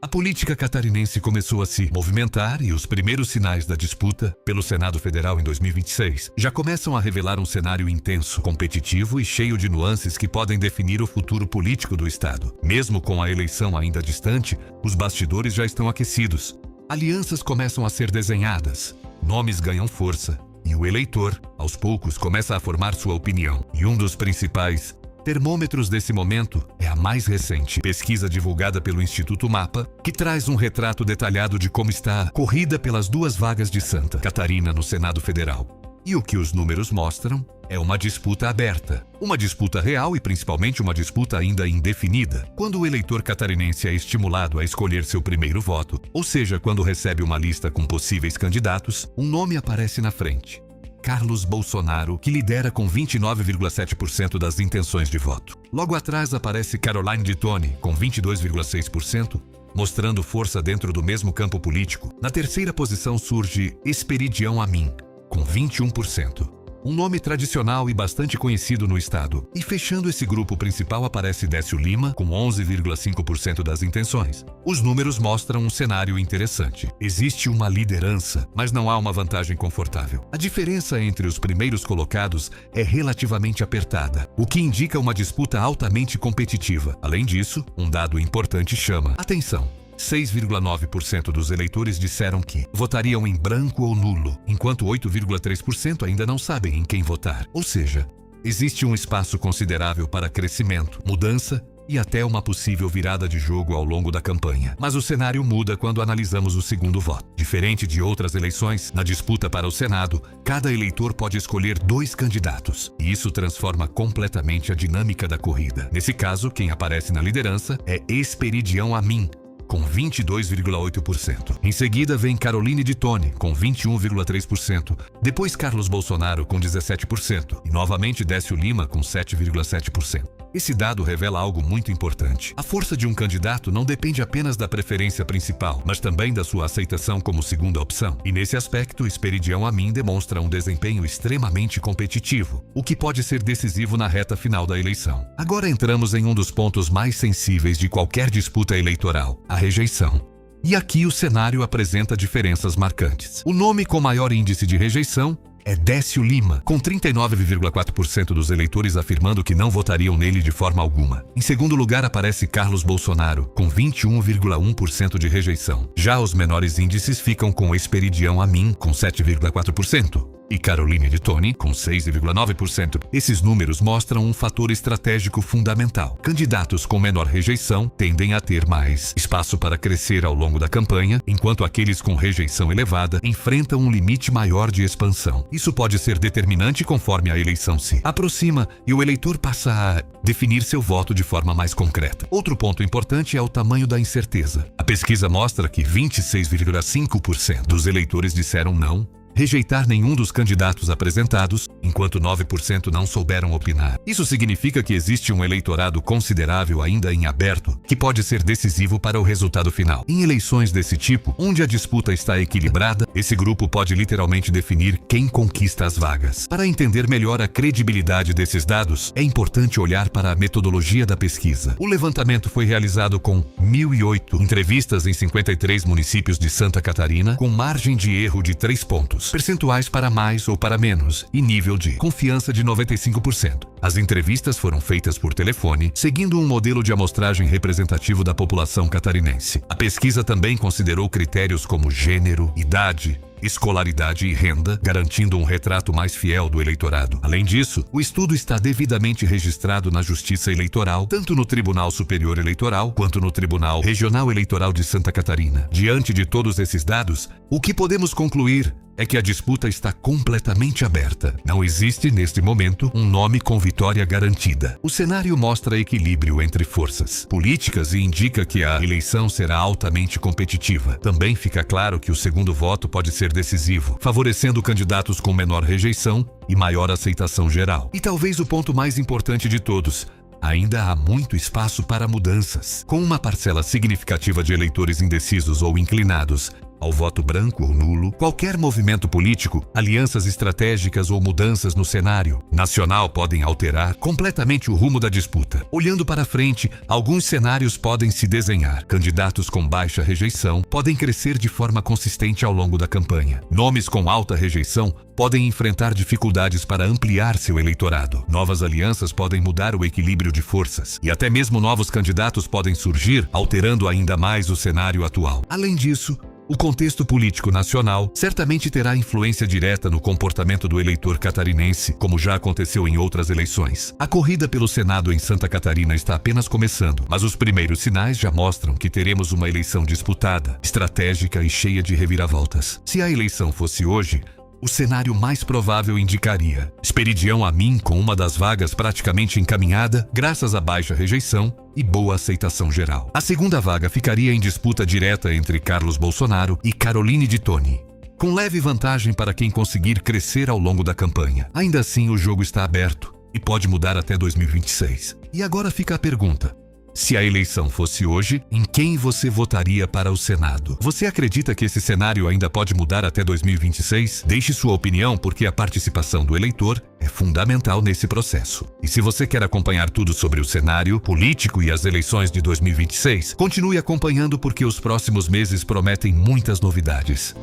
A política catarinense começou a se movimentar e os primeiros sinais da disputa pelo Senado Federal em 2026 já começam a revelar um cenário intenso, competitivo e cheio de nuances que podem definir o futuro político do Estado. Mesmo com a eleição ainda distante, os bastidores já estão aquecidos. Alianças começam a ser desenhadas, nomes ganham força e o eleitor, aos poucos, começa a formar sua opinião. E um dos principais termômetros desse momento é a mais recente pesquisa divulgada pelo Instituto Mapa, que traz um retrato detalhado de como está a corrida pelas 2 vagas de Santa Catarina no Senado Federal. E o que os números mostram é uma disputa aberta, uma disputa real e principalmente uma disputa ainda indefinida. Quando o eleitor catarinense é estimulado a escolher seu primeiro voto, ou seja, quando recebe uma lista com possíveis candidatos, um nome aparece na frente. Carlos Bolsonaro, que lidera com 29,7% das intenções de voto. Logo atrás aparece Caroline de Toni, com 22,6%, mostrando força dentro do mesmo campo político. Na terceira posição surge Esperidião Amin, com 21%. Um nome tradicional e bastante conhecido no estado. E fechando esse grupo principal aparece Décio Lima, com 11,5% das intenções. Os números mostram um cenário interessante. Existe uma liderança, mas não há uma vantagem confortável. A diferença entre os primeiros colocados é relativamente apertada, o que indica uma disputa altamente competitiva. Além disso, um dado importante chama atenção. 6,9% dos eleitores disseram que votariam em branco ou nulo, enquanto 8,3% ainda não sabem em quem votar. Ou seja, existe um espaço considerável para crescimento, mudança e até uma possível virada de jogo ao longo da campanha. Mas o cenário muda quando analisamos o segundo voto. Diferente de outras eleições, na disputa para o Senado, cada eleitor pode escolher 2 candidatos. E isso transforma completamente a dinâmica da corrida. Nesse caso, quem aparece na liderança é Esperidião Amin, com 22,8%. Em seguida vem Caroline de Toni, com 21,3%. Depois Carlos Bolsonaro, com 17%. E novamente Décio Lima, com 7,7%. Esse dado revela algo muito importante. A força de um candidato não depende apenas da preferência principal, mas também da sua aceitação como segunda opção. E nesse aspecto, Esperidião Amin demonstra um desempenho extremamente competitivo, o que pode ser decisivo na reta final da eleição. Agora entramos em um dos pontos mais sensíveis de qualquer disputa eleitoral: a rejeição. E aqui o cenário apresenta diferenças marcantes. O nome com maior índice de rejeição é Décio Lima, com 39,4% dos eleitores afirmando que não votariam nele de forma alguma. Em segundo lugar aparece Carlos Bolsonaro, com 21,1% de rejeição. Já os menores índices ficam com Esperidião Amin, com 7,4%. E Caroline de Toni, com 6,9%. Esses números mostram um fator estratégico fundamental. Candidatos com menor rejeição tendem a ter mais espaço para crescer ao longo da campanha, enquanto aqueles com rejeição elevada enfrentam um limite maior de expansão. Isso pode ser determinante conforme a eleição se aproxima e o eleitor passa a definir seu voto de forma mais concreta. Outro ponto importante é o tamanho da incerteza. A pesquisa mostra que 26,5% dos eleitores disseram não, rejeitar nenhum dos candidatos apresentados, enquanto 9% não souberam opinar. Isso significa que existe um eleitorado considerável ainda em aberto, que pode ser decisivo para o resultado final. Em eleições desse tipo, onde a disputa está equilibrada, esse grupo pode literalmente definir quem conquista as vagas. Para entender melhor a credibilidade desses dados, é importante olhar para a metodologia da pesquisa. O levantamento foi realizado com 1.008 entrevistas em 53 municípios de Santa Catarina, com margem de erro de 3 pontos. Percentuais para mais ou para menos e nível de confiança de 95%. As entrevistas foram feitas por telefone, seguindo um modelo de amostragem representativo da população catarinense. A pesquisa também considerou critérios como gênero, idade, escolaridade e renda, garantindo um retrato mais fiel do eleitorado. Além disso, o estudo está devidamente registrado na Justiça Eleitoral, tanto no Tribunal Superior Eleitoral quanto no Tribunal Regional Eleitoral de Santa Catarina. Diante de todos esses dados, o que podemos concluir é que a disputa está completamente aberta. Não existe, neste momento, um nome com vitória garantida. O cenário mostra equilíbrio entre forças políticas e indica que a eleição será altamente competitiva. Também fica claro que o segundo voto pode ser decisivo, favorecendo candidatos com menor rejeição e maior aceitação geral. E talvez o ponto mais importante de todos: ainda há muito espaço para mudanças. Com uma parcela significativa de eleitores indecisos ou inclinados ao voto branco ou nulo, qualquer movimento político, alianças estratégicas ou mudanças no cenário nacional podem alterar completamente o rumo da disputa. Olhando para frente, alguns cenários podem se desenhar. Candidatos com baixa rejeição podem crescer de forma consistente ao longo da campanha. Nomes com alta rejeição podem enfrentar dificuldades para ampliar seu eleitorado. Novas alianças podem mudar o equilíbrio de forças e até mesmo novos candidatos podem surgir, alterando ainda mais o cenário atual. Além disso, o contexto político nacional certamente terá influência direta no comportamento do eleitor catarinense, como já aconteceu em outras eleições. A corrida pelo Senado em Santa Catarina está apenas começando, mas os primeiros sinais já mostram que teremos uma eleição disputada, estratégica e cheia de reviravoltas. Se a eleição fosse hoje, o cenário mais provável indicaria Esperidião Amin com uma das vagas praticamente encaminhada, graças à baixa rejeição e boa aceitação geral. A segunda vaga ficaria em disputa direta entre Carlos Bolsonaro e Caroline de Toni, com leve vantagem para quem conseguir crescer ao longo da campanha. Ainda assim, o jogo está aberto e pode mudar até 2026. E agora fica a pergunta: se a eleição fosse hoje, em quem você votaria para o Senado? Você acredita que esse cenário ainda pode mudar até 2026? Deixe sua opinião, porque a participação do eleitor é fundamental nesse processo. E se você quer acompanhar tudo sobre o cenário político e as eleições de 2026, continue acompanhando, porque os próximos meses prometem muitas novidades.